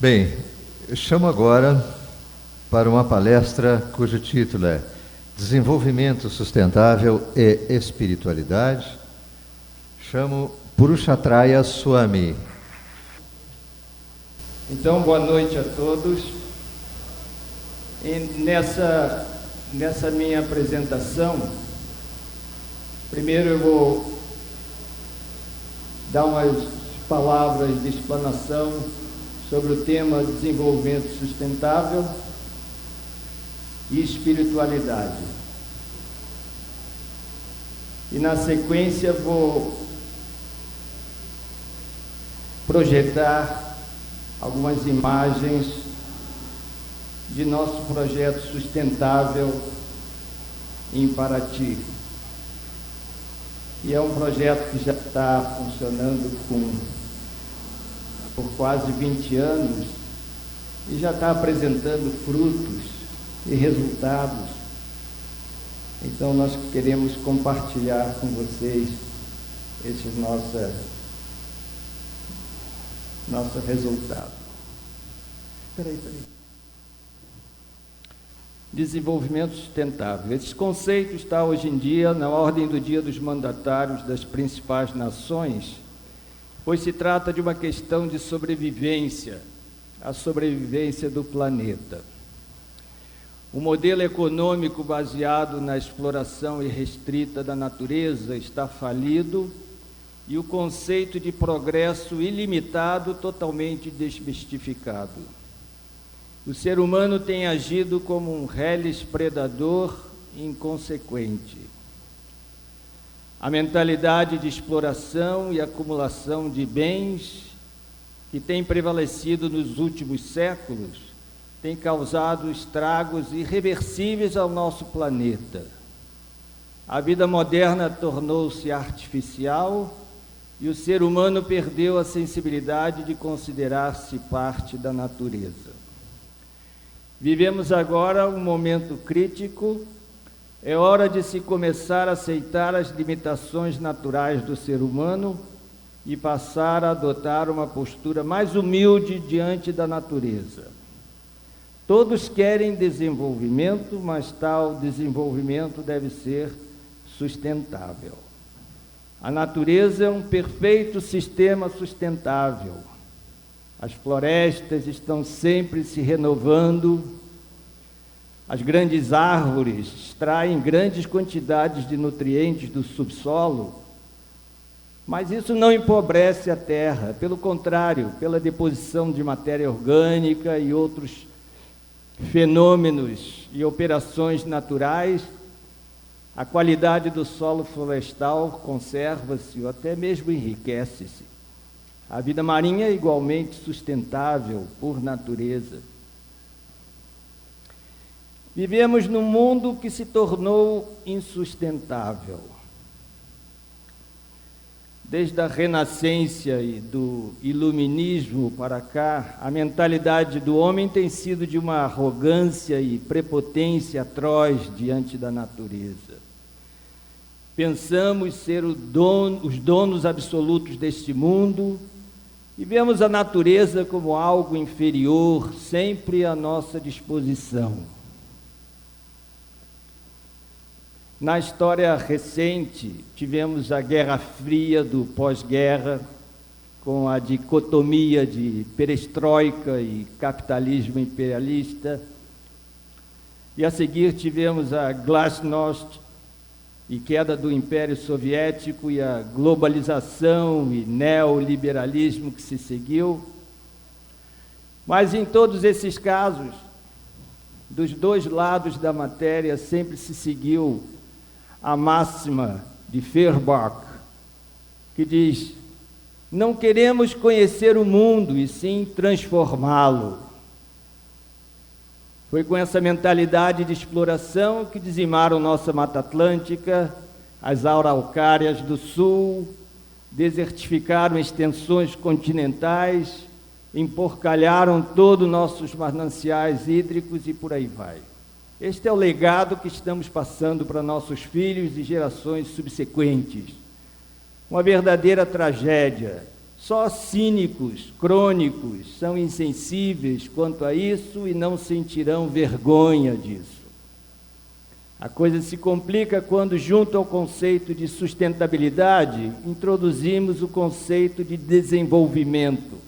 Bem, eu chamo agora para uma palestra cujo título é Desenvolvimento Sustentável e Espiritualidade. Chamo Purushatraya Swami. Então, boa noite a todos. E nessa minha apresentação, primeiro eu vou dar umas palavras de explanação sobre o tema desenvolvimento sustentável e espiritualidade. E na sequência vou projetar algumas imagens de nosso projeto sustentável em Paraty. E é um projeto que já está funcionando por quase 20 anos e já está apresentando frutos e resultados. Então nós queremos compartilhar com vocês esses nosso resultado. Peraí. Desenvolvimento sustentável. Esse conceito está hoje em dia na ordem do dia dos mandatários das principais nações, pois se trata de uma questão de sobrevivência, a sobrevivência do planeta. O modelo econômico baseado na exploração irrestrita da natureza está falido e o conceito de progresso ilimitado totalmente desmistificado. O ser humano tem agido como um reles predador inconsequente. A mentalidade de exploração e acumulação de bens que tem prevalecido nos últimos séculos tem causado estragos irreversíveis ao nosso planeta. A vida moderna tornou-se artificial e o ser humano perdeu a sensibilidade de considerar-se parte da natureza. Vivemos agora um momento crítico. É hora de se começar a aceitar as limitações naturais do ser humano e passar a adotar uma postura mais humilde diante da natureza. Todos querem desenvolvimento, mas tal desenvolvimento deve ser sustentável. A natureza é um perfeito sistema sustentável. As florestas estão sempre se renovando. As grandes árvores extraem grandes quantidades de nutrientes do subsolo, mas isso não empobrece a terra. Pelo contrário, pela deposição de matéria orgânica e outros fenômenos e operações naturais, a qualidade do solo florestal conserva-se ou até mesmo enriquece-se. A vida marinha é igualmente sustentável por natureza. Vivemos num mundo que se tornou insustentável. Desde a Renascença e do Iluminismo para cá, a mentalidade do homem tem sido de uma arrogância e prepotência atroz diante da natureza. Pensamos ser os donos absolutos deste mundo e vemos a natureza como algo inferior, sempre à nossa disposição. Na história recente, tivemos a Guerra Fria do pós-guerra, com a dicotomia de perestroika e capitalismo imperialista, e a seguir tivemos a glasnost e queda do Império Soviético e a globalização e neoliberalismo que se seguiu. Mas em todos esses casos, dos dois lados da matéria, sempre se seguiu a máxima de Feuerbach, que diz: não queremos conhecer o mundo, e sim transformá-lo. Foi com essa mentalidade de exploração que dizimaram nossa Mata Atlântica, as araucárias do sul, desertificaram extensões continentais, emporcalharam todos nossos mananciais hídricos e por aí vai. Este é o legado que estamos passando para nossos filhos e gerações subsequentes. Uma verdadeira tragédia. Só cínicos, crônicos, são insensíveis quanto a isso e não sentirão vergonha disso. A coisa se complica quando, junto ao conceito de sustentabilidade, introduzimos o conceito de desenvolvimento.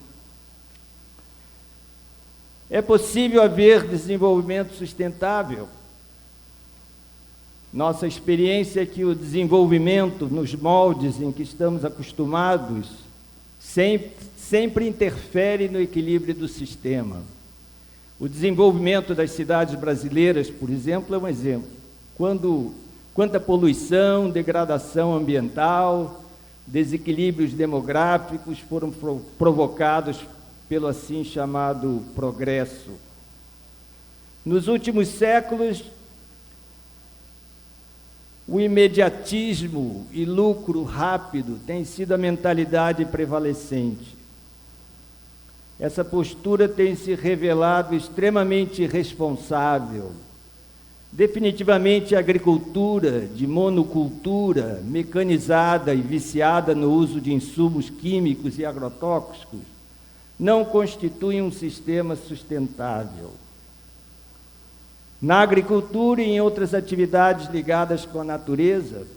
É possível haver desenvolvimento sustentável? Nossa experiência é que desenvolvimento, nos moldes em que estamos acostumados, sempre interfere no equilíbrio do sistema. O desenvolvimento das cidades brasileiras, por exemplo, é um exemplo. Quanta poluição, degradação ambiental, desequilíbrios demográficos foram provocados pelo assim chamado progresso. Nos últimos séculos, o imediatismo e lucro rápido tem sido a mentalidade prevalecente. Essa postura tem se revelado extremamente irresponsável. Definitivamente, a agricultura de monocultura, mecanizada e viciada no uso de insumos químicos e agrotóxicos, não constitui um sistema sustentável. Na agricultura e em outras atividades ligadas com a natureza,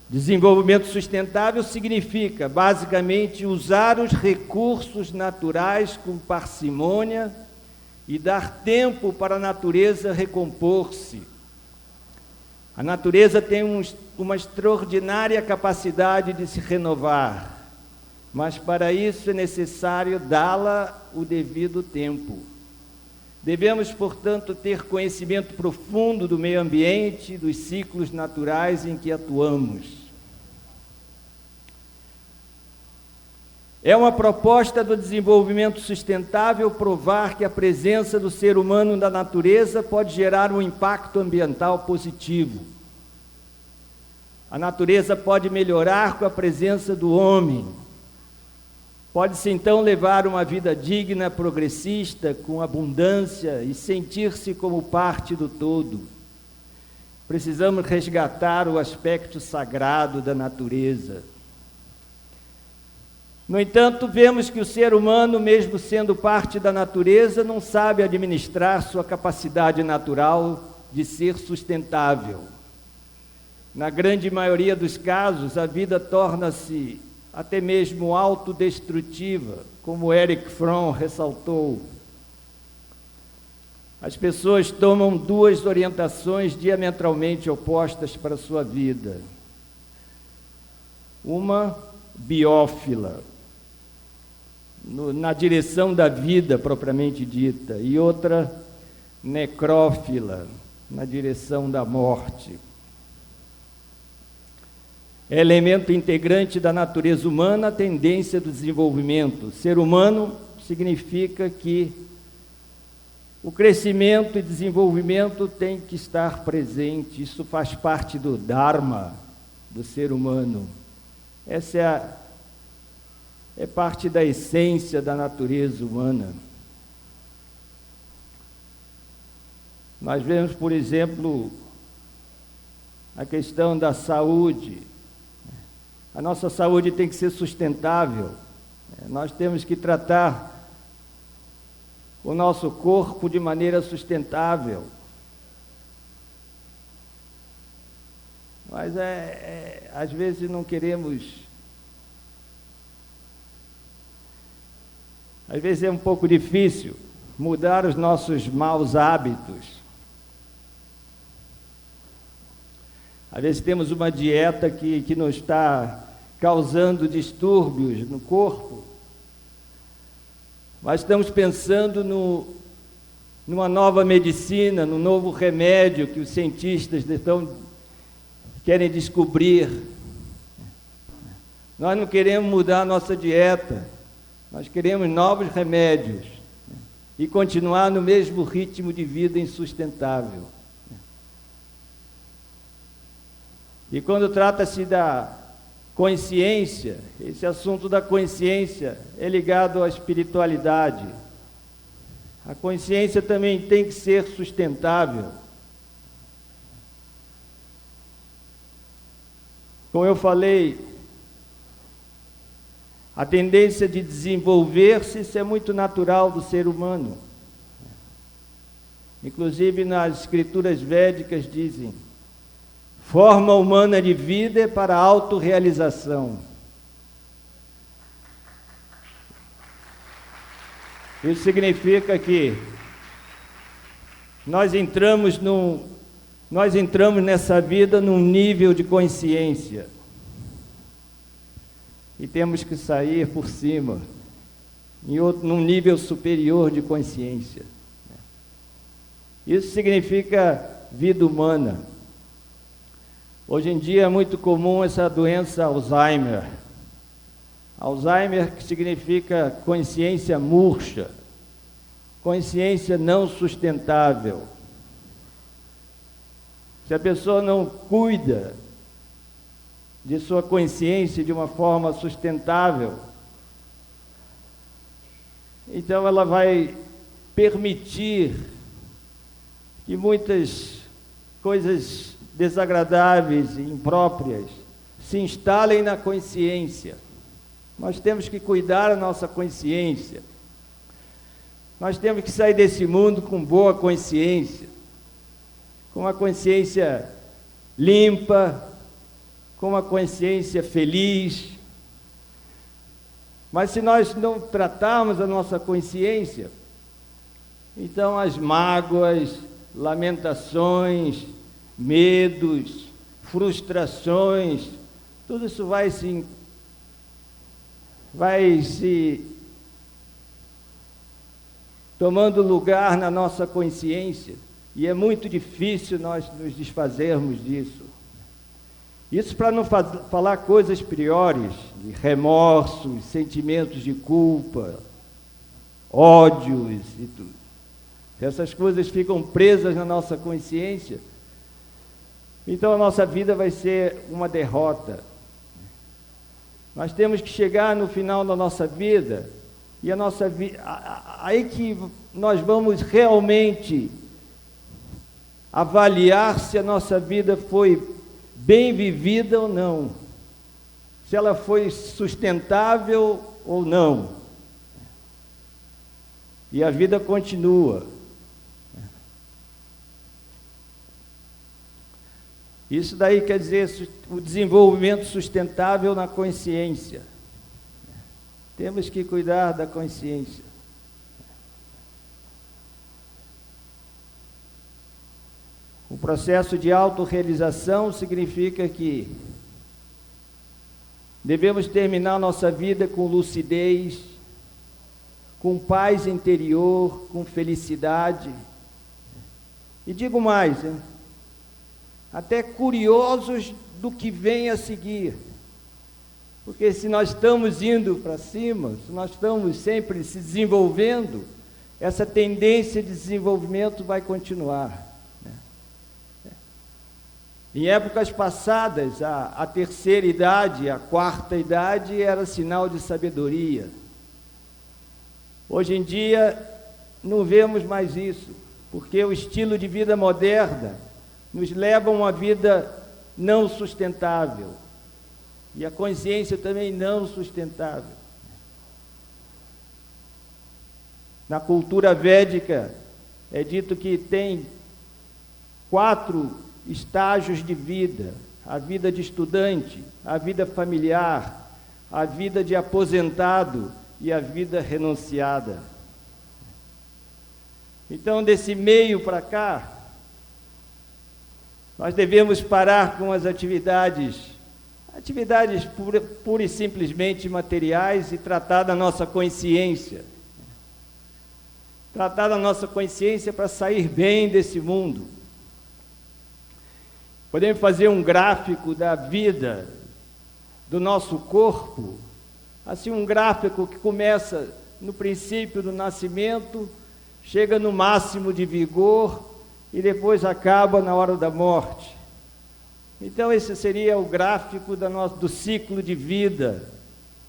desenvolvimento sustentável significa, basicamente, usar os recursos naturais com parcimônia e dar tempo para a natureza recompor-se. A natureza tem uma extraordinária capacidade de se renovar, mas para isso é necessário dá-la o devido tempo. Devemos, portanto, ter conhecimento profundo do meio ambiente e dos ciclos naturais em que atuamos. É uma proposta do desenvolvimento sustentável provar que a presença do ser humano na natureza pode gerar um impacto ambiental positivo. A natureza pode melhorar com a presença do homem. Pode-se então levar uma vida digna, progressista, com abundância e sentir-se como parte do todo. Precisamos resgatar o aspecto sagrado da natureza. No entanto, vemos que o ser humano, mesmo sendo parte da natureza, não sabe administrar sua capacidade natural de ser sustentável. Na grande maioria dos casos, a vida torna-se até mesmo autodestrutiva, como Erich Fromm ressaltou. As pessoas tomam duas orientações diametralmente opostas para a sua vida. Uma biófila, na direção da vida propriamente dita, e outra necrófila, na direção da morte. É elemento integrante da natureza humana a tendência do desenvolvimento. Ser humano significa que o crescimento e desenvolvimento tem que estar presente. Isso faz parte do Dharma do ser humano. Essa é parte da essência da natureza humana. Nós vemos, por exemplo, a questão da saúde. A nossa saúde tem que ser sustentável. Nós temos que tratar o nosso corpo de maneira sustentável. Mas às vezes não queremos. Às vezes é um pouco difícil mudar os nossos maus hábitos. Às vezes temos uma dieta que nos está causando distúrbios no corpo, mas estamos pensando numa nova medicina, num novo remédio que os cientistas querem descobrir. Nós não queremos mudar a nossa dieta, nós queremos novos remédios e continuar no mesmo ritmo de vida insustentável. E quando trata-se da consciência, esse assunto da consciência é ligado à espiritualidade. A consciência também tem que ser sustentável. Como eu falei, A tendência de desenvolver-se, isso é muito natural do ser humano. Inclusive nas escrituras védicas dizem: forma humana de vida é para a autorrealização. Isso significa que nós entramos nessa vida num nível de consciência e temos que sair por cima, num nível superior de consciência. Isso significa vida humana. Hoje em dia é muito comum essa doença Alzheimer. Alzheimer, que significa consciência murcha, consciência não sustentável. Se a pessoa não cuida de sua consciência de uma forma sustentável, então ela vai permitir que muitas coisas desagradáveis e impróprias se instalem na consciência. Nós temos que cuidar da nossa consciência. Nós temos que sair desse mundo com boa consciência, com uma consciência limpa, com uma consciência feliz. Mas se nós não tratarmos a nossa consciência, então as mágoas, lamentações, medos, frustrações, tudo isso vai se tomando lugar na nossa consciência, e é muito difícil nós nos desfazermos disso. Isso para não falar coisas piores, de remorsos, sentimentos de culpa, ódios e tudo. Se essas coisas ficam presas na nossa consciência, então a nossa vida vai ser uma derrota. Nós temos que chegar no final da nossa vida, e a nossa vida, aí que nós vamos realmente avaliar se a nossa vida foi bem vivida ou não, se ela foi sustentável ou não. E a vida continua. Isso daí quer dizer o desenvolvimento sustentável na consciência. Temos que cuidar da consciência. O processo de autorrealização significa que devemos terminar nossa vida com lucidez, com paz interior, com felicidade. E digo mais, hein? Até curiosos do que vem a seguir. Porque se nós estamos indo para cima, se nós estamos sempre se desenvolvendo, essa tendência de desenvolvimento vai continuar. Em épocas passadas, a terceira idade, a quarta idade era sinal de sabedoria. Hoje em dia, não vemos mais isso, porque o estilo de vida moderna nos leva a uma vida não sustentável, e a consciência também não sustentável. Na cultura védica, é dito que tem 4 estágios de vida: a vida de estudante, a vida familiar, a vida de aposentado e a vida renunciada. Então, desse meio para cá, nós devemos parar com as atividades pura e simplesmente materiais, e tratar da nossa consciência. Tratar da nossa consciência para sair bem desse mundo. Podemos fazer um gráfico da vida do nosso corpo, assim, um gráfico que começa no princípio do nascimento, chega no máximo de vigor e depois acaba na hora da morte. Então esse seria o gráfico do ciclo de vida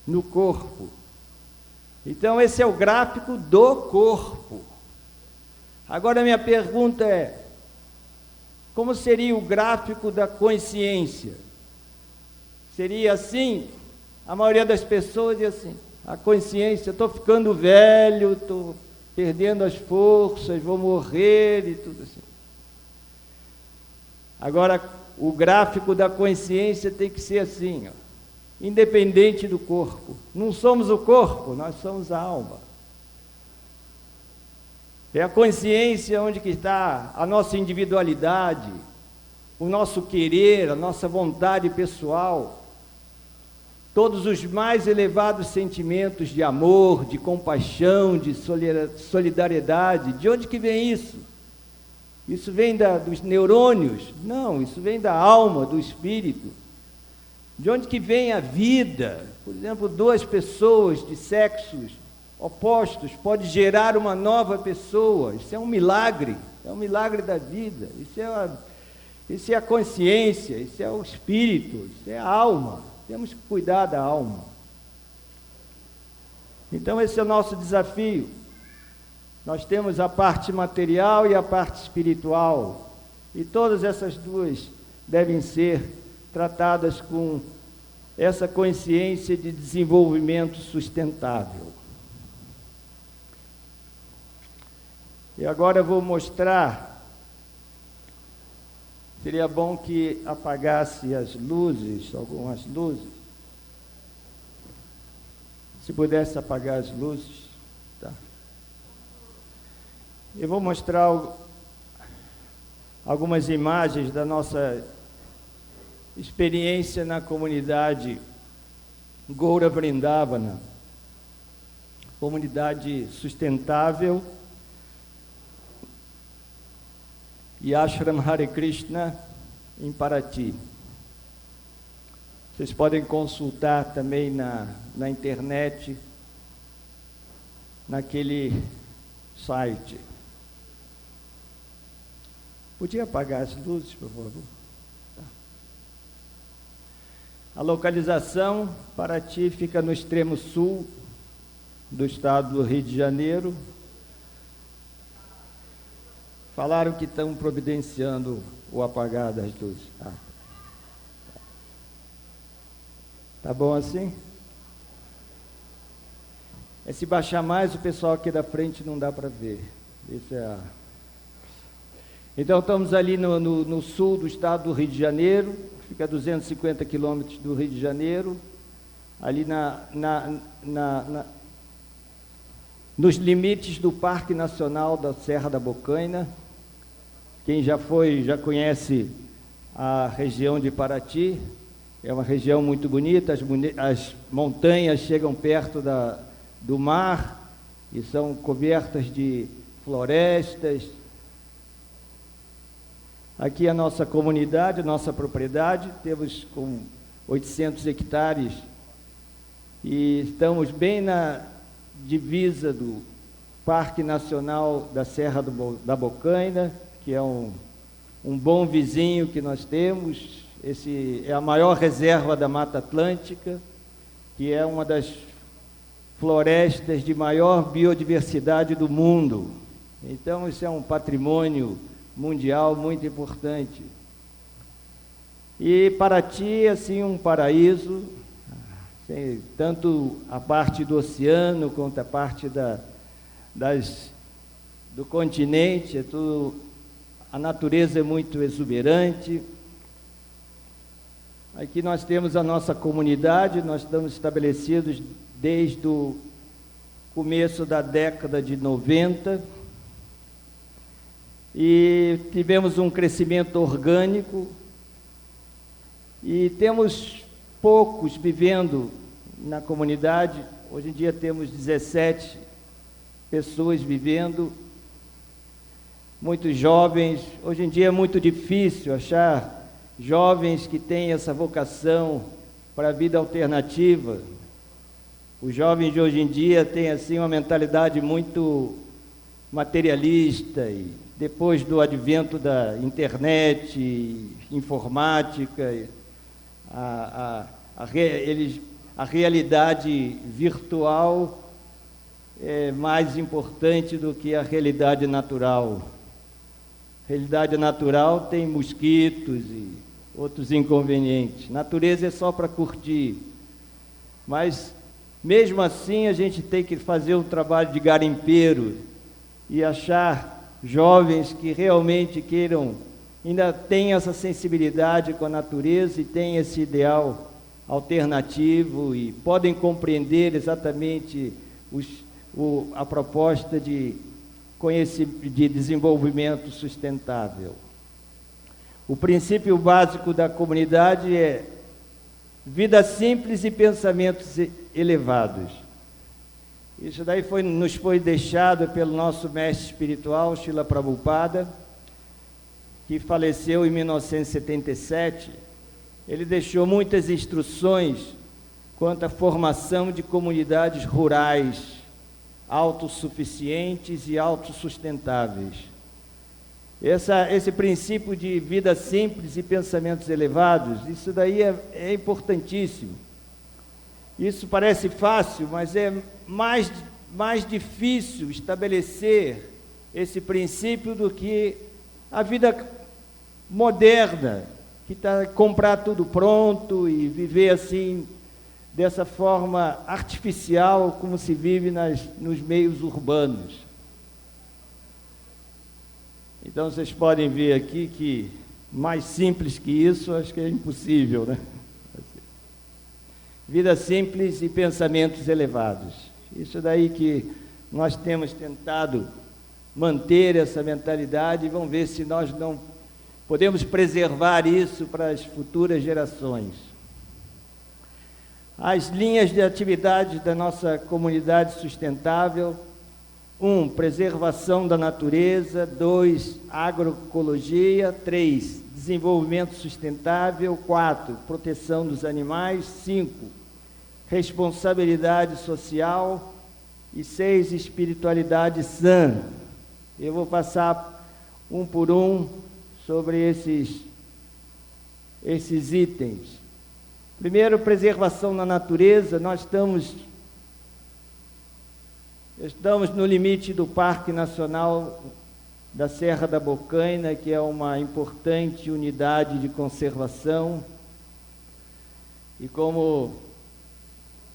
no corpo. Então esse é o gráfico do corpo. Agora minha pergunta é: como seria o gráfico da consciência? Seria assim, A maioria das pessoas diz assim, a consciência, estou ficando velho, estou perdendo as forças, vou morrer e tudo assim. Agora, o gráfico da consciência tem que ser assim, ó, independente do corpo. Não somos o corpo, nós somos a alma. É a consciência onde que está a nossa individualidade, o nosso querer, a nossa vontade pessoal, todos os mais elevados sentimentos de amor, de compaixão, de solidariedade. De onde que vem isso? Isso vem dos neurônios? Não, isso vem da alma, do espírito. De onde que vem a vida? Por exemplo, duas pessoas de sexos opostos pode gerar uma nova pessoa. Isso é um milagre da vida. Isso é a consciência, isso é o espírito, isso é a alma. Temos que cuidar da alma. Então esse é o nosso desafio. Nós temos a parte material e a parte espiritual, e todas essas duas devem ser tratadas com essa consciência de desenvolvimento sustentável. E agora eu vou mostrar, seria bom que apagasse as luzes, algumas luzes. Se pudesse apagar as luzes, tá? Eu vou mostrar algumas imagens da nossa experiência na comunidade Goura Vrindavana, comunidade sustentável, e Ashram Hare Krishna em Paraty. Vocês podem consultar também na internet, naquele site. Podia apagar as luzes, por favor? Tá. A localização, Paraty, fica no extremo sul do estado do Rio de Janeiro. Falaram que estão providenciando o apagar das luzes. Tá bom assim? Se baixar mais, o pessoal aqui da frente não dá para ver. Isso é Então, estamos ali no sul do estado do Rio de Janeiro, fica a 250 quilômetros do Rio de Janeiro, ali nos limites do Parque Nacional da Serra da Bocaina. Quem já foi, já conhece a região de Paraty. É uma região muito bonita, as montanhas chegam perto do mar e são cobertas de florestas. Aqui a nossa comunidade, nossa propriedade, temos com 800 hectares e estamos bem na divisa do Parque Nacional da Serra da Bocaina, que é um bom vizinho que nós temos. Esse é a maior reserva da Mata Atlântica, que é uma das florestas de maior biodiversidade do mundo. Então, isso é um patrimônio mundial muito importante. E Paraty, assim, um paraíso, tanto a parte do oceano quanto a parte do continente, é tudo, a natureza é muito exuberante. Aqui nós temos a nossa comunidade, nós estamos estabelecidos desde o começo da década de 90, e tivemos um crescimento orgânico, e temos poucos vivendo na comunidade. Hoje em dia temos 17 pessoas vivendo, muitos jovens. Hoje em dia é muito difícil achar jovens que têm essa vocação para a vida alternativa. Os jovens de hoje em dia têm assim uma mentalidade muito materialista, e depois do advento da internet, informática, a realidade virtual é mais importante do que a realidade natural. A realidade natural tem mosquitos e outros inconvenientes. Natureza é só para curtir. Mas, mesmo assim, a gente tem que fazer um trabalho de garimpeiro e achar jovens que realmente queiram, ainda têm essa sensibilidade com a natureza e têm esse ideal alternativo e podem compreender exatamente a proposta de desenvolvimento sustentável. O princípio básico da comunidade é vida simples e pensamentos elevados. Isso daí nos foi deixado pelo nosso mestre espiritual, Srila Prabhupada, que faleceu em 1977. Ele deixou muitas instruções quanto à formação de comunidades rurais, autossuficientes e autossustentáveis. Esse princípio de vida simples e pensamentos elevados, isso daí é importantíssimo. Isso parece fácil, mas é mais difícil estabelecer esse princípio do que a vida moderna, que está comprar tudo pronto e viver assim, dessa forma artificial, como se vive nos meios urbanos. Então, vocês podem ver aqui que mais simples que isso, acho que é impossível, né? Vida simples e pensamentos elevados. Isso daí que nós temos tentado manter essa mentalidade e vamos ver se nós não podemos preservar isso para as futuras gerações. As linhas de atividade da nossa comunidade sustentável: 1. Preservação da natureza. 2. Agroecologia. 3. Desenvolvimento sustentável. 4. Proteção dos animais. 5. Responsabilidade social. E 6. Espiritualidade sã. Eu vou passar um por um sobre esses itens. Primeiro, preservação da natureza. Nós estamos no limite do Parque Nacional da Serra da Bocaina, que é uma importante unidade de conservação. E como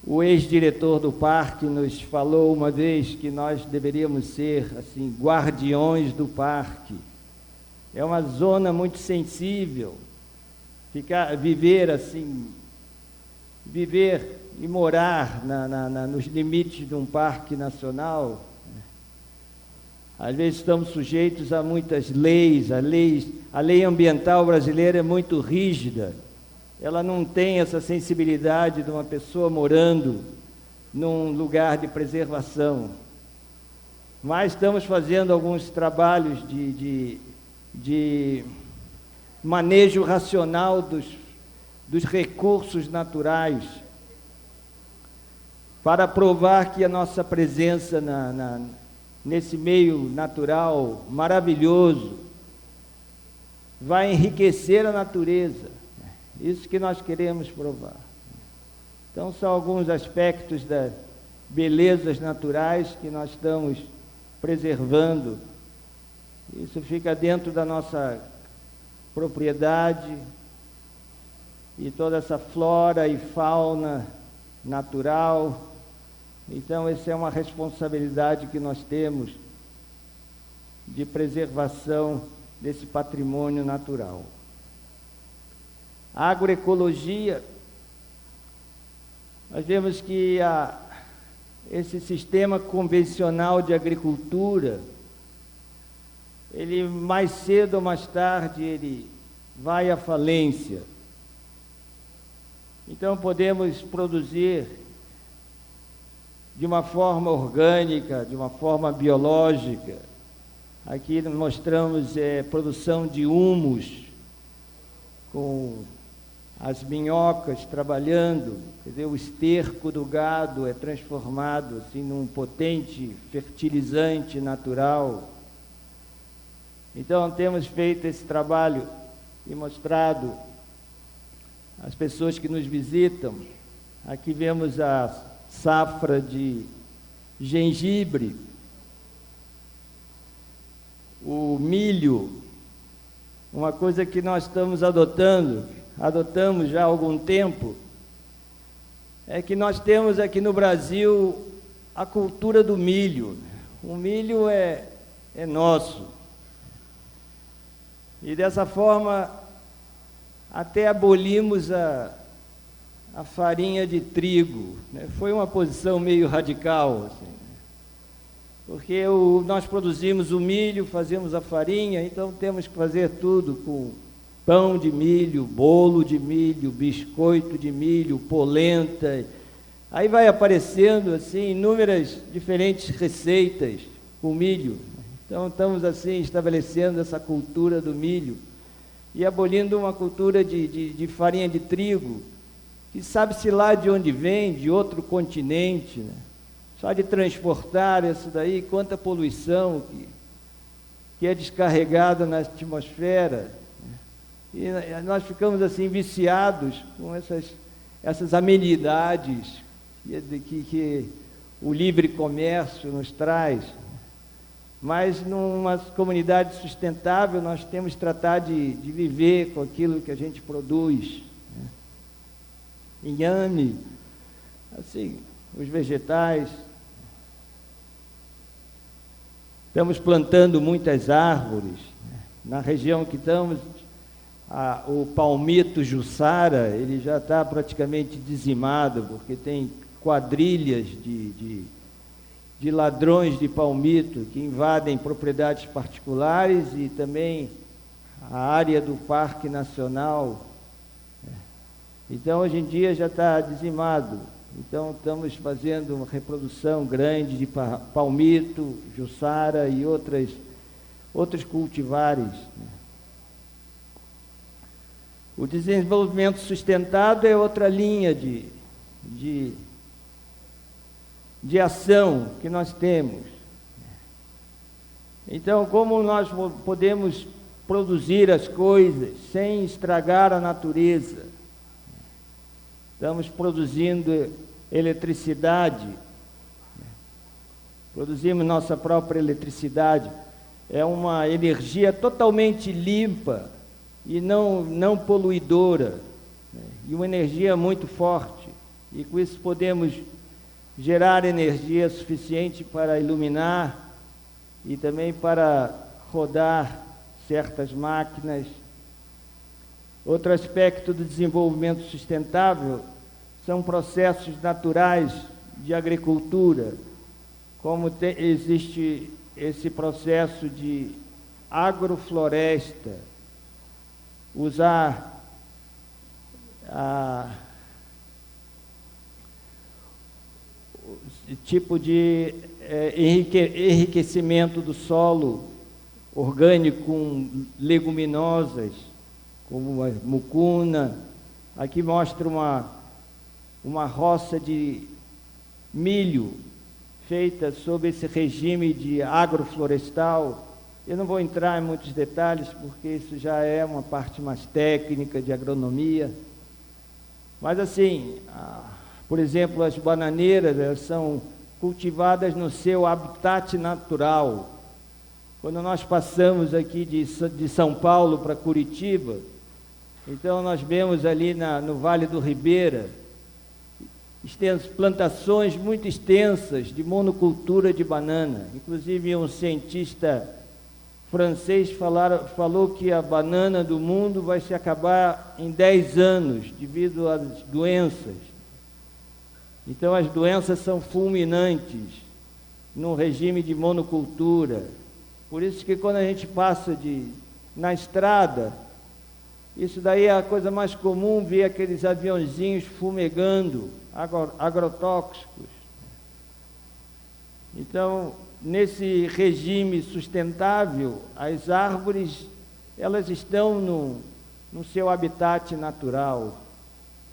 o ex-diretor do parque nos falou uma vez que nós deveríamos ser, assim, guardiões do parque. É uma zona muito sensível. Viver e morar nos limites de um parque nacional, às vezes estamos sujeitos a muitas leis. A lei ambiental brasileira é muito rígida. Ela não tem essa sensibilidade de uma pessoa morando num lugar de preservação. Mas estamos fazendo alguns trabalhos de manejo racional dos recursos naturais, para provar que a nossa presença nesse meio natural maravilhoso vai enriquecer a natureza. Isso que nós queremos provar. Então, são alguns aspectos das belezas naturais que nós estamos preservando. Isso fica dentro da nossa propriedade, e toda essa flora e fauna natural. Então, essa é uma responsabilidade que nós temos de preservação desse patrimônio natural. A agroecologia, nós vemos que esse sistema convencional de agricultura, ele mais cedo ou mais tarde, ele vai à falência. Então, podemos produzir de uma forma orgânica, de uma forma biológica. Aqui mostramos produção de humus, com as minhocas trabalhando, quer dizer, o esterco do gado é transformado assim, num potente fertilizante natural. Então, temos feito esse trabalho e mostrado às pessoas que nos visitam. Aqui vemos a safra de gengibre, o milho, uma coisa que nós estamos adotamos já há algum tempo, é que nós temos aqui no Brasil a cultura do milho. O milho é nosso. E dessa forma, até abolimos a farinha de trigo, né? Foi uma posição meio radical, assim, porque nós produzimos o milho, fazemos a farinha, então temos que fazer tudo com pão de milho, bolo de milho, biscoito de milho, polenta. Aí vai aparecendo assim inúmeras diferentes receitas com milho. Então estamos assim estabelecendo essa cultura do milho e abolindo uma cultura de farinha de trigo, que sabe-se lá de onde vem, de outro continente, né? Só de transportar isso daí, quanta poluição que é descarregada na atmosfera. E nós ficamos assim viciados com essas amenidades que o livre comércio nos traz. Mas numa comunidade sustentável nós temos que tratar de viver com aquilo que a gente produz, né? Inhame, assim, os vegetais. Estamos plantando muitas árvores, né? Na região que estamos, o palmito Jussara, ele já está praticamente dizimado, porque tem quadrilhas de ladrões de palmito que invadem propriedades particulares e também a área do Parque Nacional. Então, hoje em dia já está dizimado. Então, estamos fazendo uma reprodução grande de palmito, Jussara e outros cultivares. O desenvolvimento sustentado é outra linha de ação que nós temos. Então, como nós podemos produzir as coisas sem estragar a natureza? Estamos produzindo eletricidade, produzimos nossa própria eletricidade. É uma energia totalmente limpa e não poluidora, né? E uma energia muito forte. E com isso podemos gerar energia suficiente para iluminar e também para rodar certas máquinas. Outro aspecto do desenvolvimento sustentável são processos naturais de agricultura, como existe esse processo de agrofloresta, usar tipo de enriquecimento do solo orgânico com leguminosas, como a mucuna. Aqui mostra uma roça de milho feita sob esse regime de agroflorestal. Eu não vou entrar em muitos detalhes, porque isso já é uma parte mais técnica de agronomia. Mas assim, por exemplo, as bananeiras, elas são cultivadas no seu habitat natural. Quando nós passamos aqui de São Paulo para Curitiba, então nós vemos ali no Vale do Ribeira plantações muito extensas de monocultura de banana. Inclusive um cientista francês falou que a banana do mundo vai se acabar em 10 anos devido às doenças. Então as doenças são fulminantes num regime de monocultura. Por isso que quando a gente passa na estrada, isso daí é a coisa mais comum, ver aqueles aviãozinhos fumegando, agrotóxicos. Então, nesse regime sustentável, as árvores, elas estão no seu habitat natural,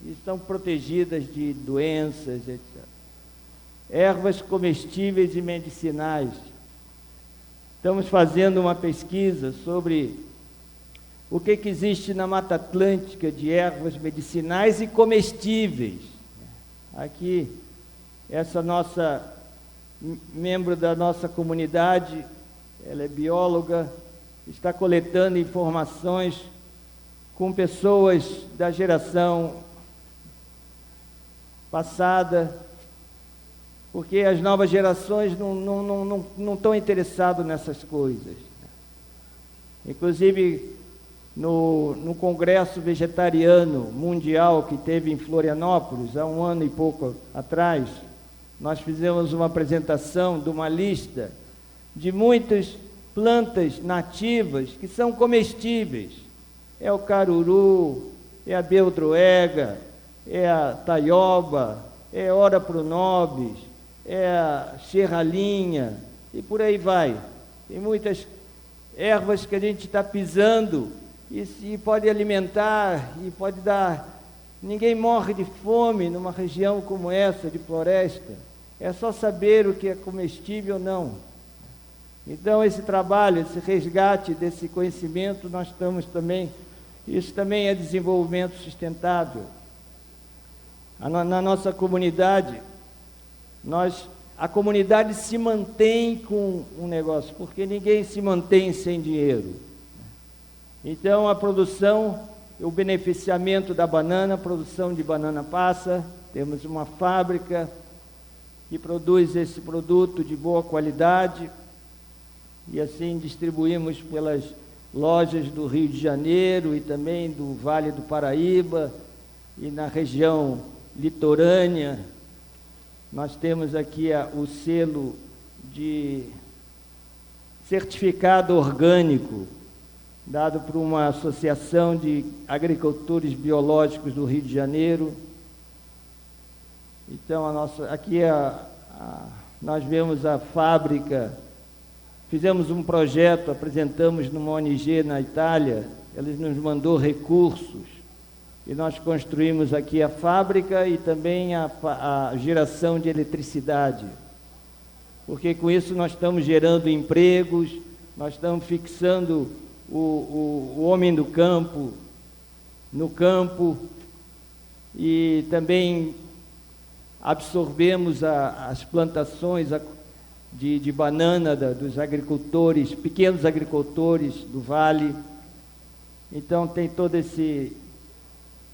e estão protegidas de doenças, etc. Ervas comestíveis e medicinais. Estamos fazendo uma pesquisa sobre o que existe na Mata Atlântica de ervas medicinais e comestíveis. Aqui, essa membro da nossa comunidade, ela é bióloga, está coletando informações com pessoas da geração passada, porque as novas gerações não estão interessadas nessas coisas. Inclusive, no Congresso Vegetariano Mundial que teve em Florianópolis, há 1 ano e pouco atrás, nós fizemos uma apresentação de uma lista de muitas plantas nativas que são comestíveis. É o caruru, é a beldroega, é a taioba, é a ora pronobis, é a serralinha, e por aí vai. Tem muitas ervas que a gente está pisando e pode alimentar, e pode dar. Ninguém morre de fome numa região como essa, de floresta. É só saber o que é comestível ou não. Então, esse trabalho, esse resgate desse conhecimento, nós estamos também, isso também é desenvolvimento sustentável. Na nossa comunidade, a comunidade se mantém com um negócio, porque ninguém se mantém sem dinheiro. Então, a produção, o beneficiamento da banana, a produção de banana passa, temos uma fábrica que produz esse produto de boa qualidade, e assim distribuímos pelas lojas do Rio de Janeiro e também do Vale do Paraíba e na região litorânea. Nós temos aqui o selo de certificado orgânico, dado por uma associação de agricultores biológicos do Rio de Janeiro. Então, aqui nós vemos a fábrica. Fizemos um projeto, apresentamos numa ONG na Itália, eles nos mandou recursos, e nós construímos aqui a fábrica e também a geração de eletricidade, porque com isso nós estamos gerando empregos, nós estamos fixando o homem do campo, no campo, e também absorvemos as plantações de banana dos agricultores, pequenos agricultores do Vale. Então tem todo esse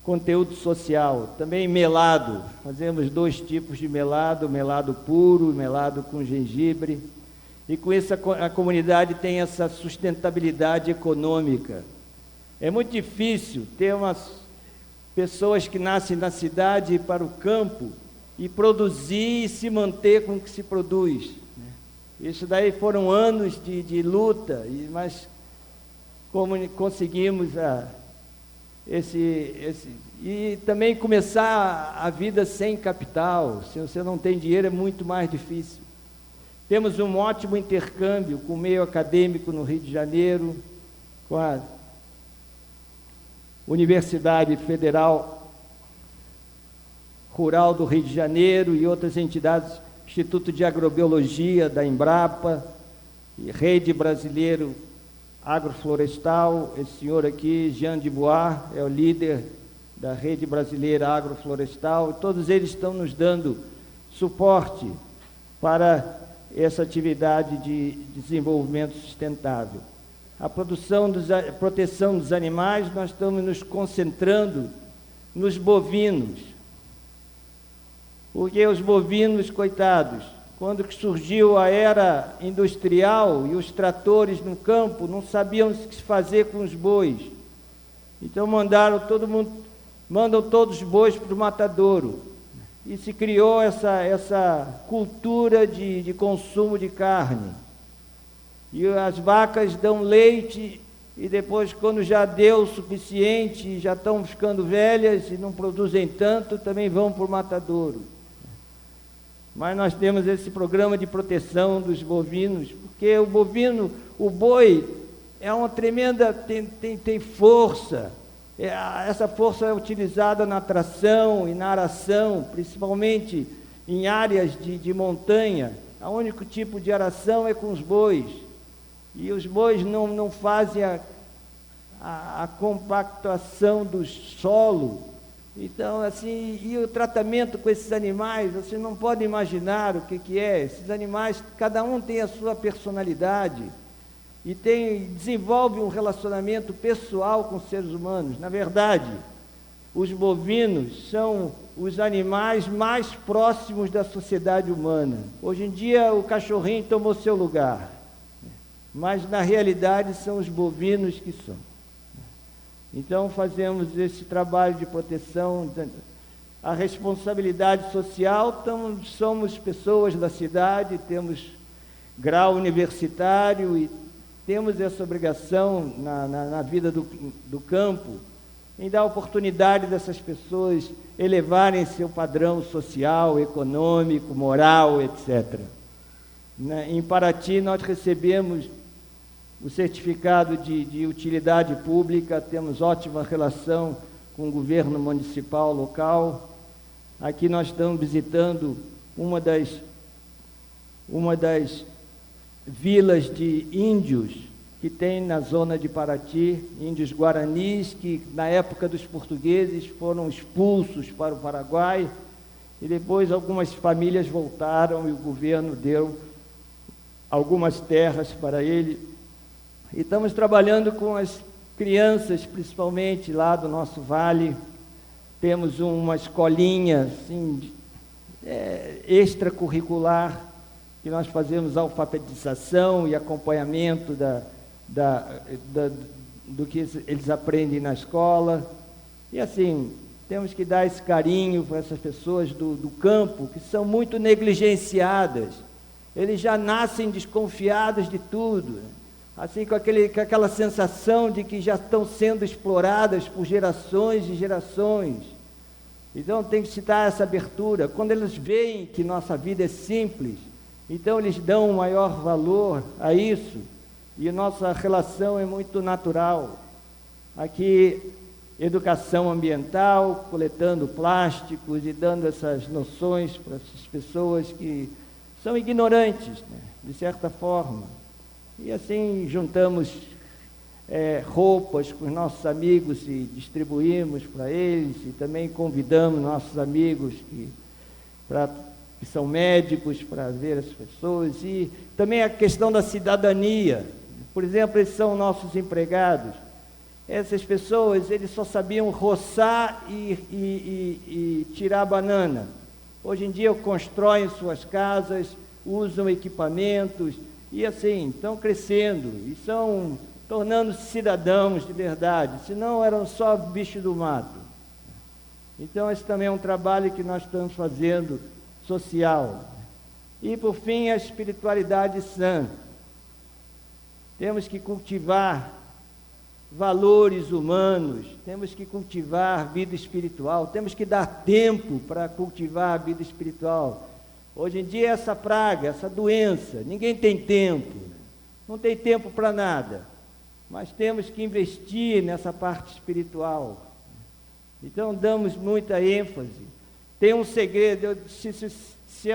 conteúdo social. Também melado, fazemos 2 tipos de melado, melado puro, melado com gengibre, e com isso a comunidade tem essa sustentabilidade econômica. É muito difícil ter umas pessoas que nascem na cidade e ir para o campo e produzir e se manter com o que se produz. Isso daí foram anos de luta, mas como conseguimos e também começar a vida sem capital. Se você não tem dinheiro, é muito mais difícil. Temos um ótimo intercâmbio com o meio acadêmico no Rio de Janeiro, com a Universidade Federal Rural do Rio de Janeiro e outras entidades, Instituto de Agrobiologia da Embrapa, e Rede Brasileiro Agroflorestal. Esse senhor aqui, Jean de Bois, é o líder da Rede Brasileira Agroflorestal. Todos eles estão nos dando suporte para essa atividade de desenvolvimento sustentável. A proteção dos animais, nós estamos nos concentrando nos bovinos, porque os bovinos, coitados, quando surgiu a era industrial e os tratores no campo, não sabiam o que se fazer com os bois. Então mandam todos os bois para o matadouro. E se criou essa cultura de consumo de carne. E as vacas dão leite, e depois, quando já deu o suficiente, já estão ficando velhas e não produzem tanto, também vão para o matadouro. Mas nós temos esse programa de proteção dos bovinos, porque o boi é uma tremenda, tem força. Essa força é utilizada na tração e na aração, principalmente em áreas de montanha. O único tipo de aração é com os bois. E os bois não fazem a compactação do solo. Então, assim, e o tratamento com esses animais, você não pode imaginar o que é. Esses animais, cada um tem a sua personalidade e desenvolve um relacionamento pessoal com os seres humanos. Na verdade, os bovinos são os animais mais próximos da sociedade humana. Hoje em dia o cachorrinho tomou seu lugar, mas na realidade são os bovinos que são. Então fazemos esse trabalho de proteção, a responsabilidade social, somos pessoas da cidade, temos grau universitário e temos essa obrigação na vida do campo, em dar oportunidade dessas pessoas elevarem seu padrão social, econômico, moral, etc. Em Paraty nós recebemos o certificado de utilidade pública, temos ótima relação com o governo municipal local. Aqui nós estamos visitando uma das vilas de índios que tem na zona de Paraty, índios guaranis, que na época dos portugueses foram expulsos para o Paraguai, e depois algumas famílias voltaram e o governo deu algumas terras para ele. E estamos trabalhando com as crianças, principalmente lá do nosso vale. Temos uma escolinha assim, extracurricular, que nós fazemos alfabetização e acompanhamento do que eles aprendem na escola. E assim, temos que dar esse carinho para essas pessoas do campo, que são muito negligenciadas. Eles já nascem desconfiados de tudo, assim, com aquela sensação de que já estão sendo exploradas por gerações e gerações. Então tem que se dar essa abertura. Quando eles veem que nossa vida é simples, então eles dão um maior valor a isso, e nossa relação é muito natural. Aqui, educação ambiental, coletando plásticos e dando essas noções para essas pessoas que são ignorantes, né, de certa forma. E assim juntamos roupas com os nossos amigos e distribuímos para eles, e também convidamos nossos amigos que são médicos para ver as pessoas. E também a questão da cidadania. Por exemplo, eles são nossos empregados. Essas pessoas, eles só sabiam roçar e tirar banana. Hoje em dia constroem suas casas, usam equipamentos, e assim, estão crescendo, e estão tornando-se cidadãos de verdade, senão eram só bicho do mato. Então esse também é um trabalho que nós estamos fazendo, social. E por fim, a espiritualidade sã. Temos que cultivar valores humanos, temos que cultivar vida espiritual, temos que dar tempo para cultivar a vida espiritual. Hoje em dia essa praga, essa doença, ninguém tem tempo, não tem tempo para nada, mas temos que investir nessa parte espiritual. Então damos muita ênfase. Tem um segredo, se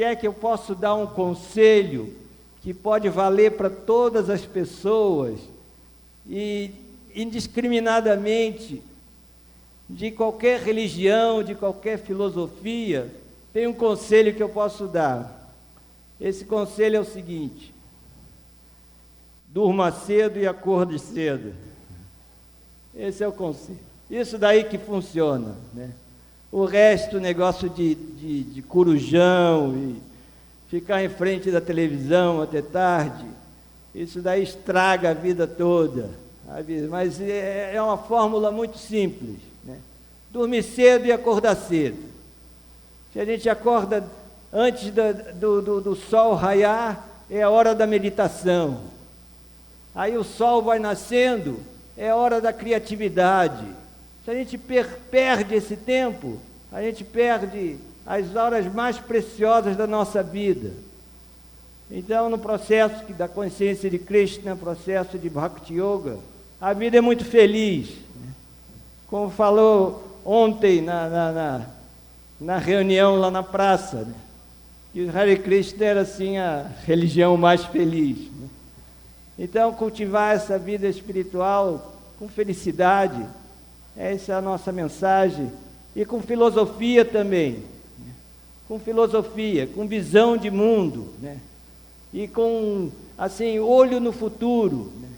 é que eu posso dar um conselho que pode valer para todas as pessoas, e indiscriminadamente, de qualquer religião, de qualquer filosofia, tem um conselho que eu posso dar. Esse conselho é o seguinte: durma cedo e acorde cedo. Esse é o conselho. Isso daí que funciona, né? O resto, negócio de corujão e ficar em frente da televisão até tarde, isso daí estraga a vida toda. Mas é uma fórmula muito simples, né? Dormir cedo e acordar cedo. Se a gente acorda antes do sol raiar, é a hora da meditação. Aí o sol vai nascendo, é a hora da criatividade. Se a gente perde esse tempo, a gente perde as horas mais preciosas da nossa vida. Então, no processo da consciência de Krishna, no processo de Bhakti Yoga, a vida é muito feliz. Como falou ontem na reunião lá na praça, né? Que o Hare Krishna era assim a religião mais feliz, né? Então, cultivar essa vida espiritual com felicidade, essa é a nossa mensagem, e com filosofia também, né? Com filosofia, com visão de mundo, né? E com, assim, olho no futuro, né?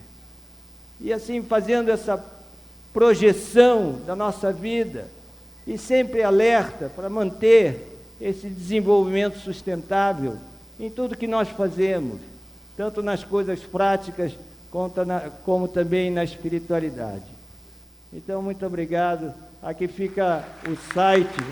E assim, fazendo projeção da nossa vida e sempre alerta para manter esse desenvolvimento sustentável em tudo que nós fazemos, tanto nas coisas práticas como também na espiritualidade. Então, muito obrigado. Aqui fica o site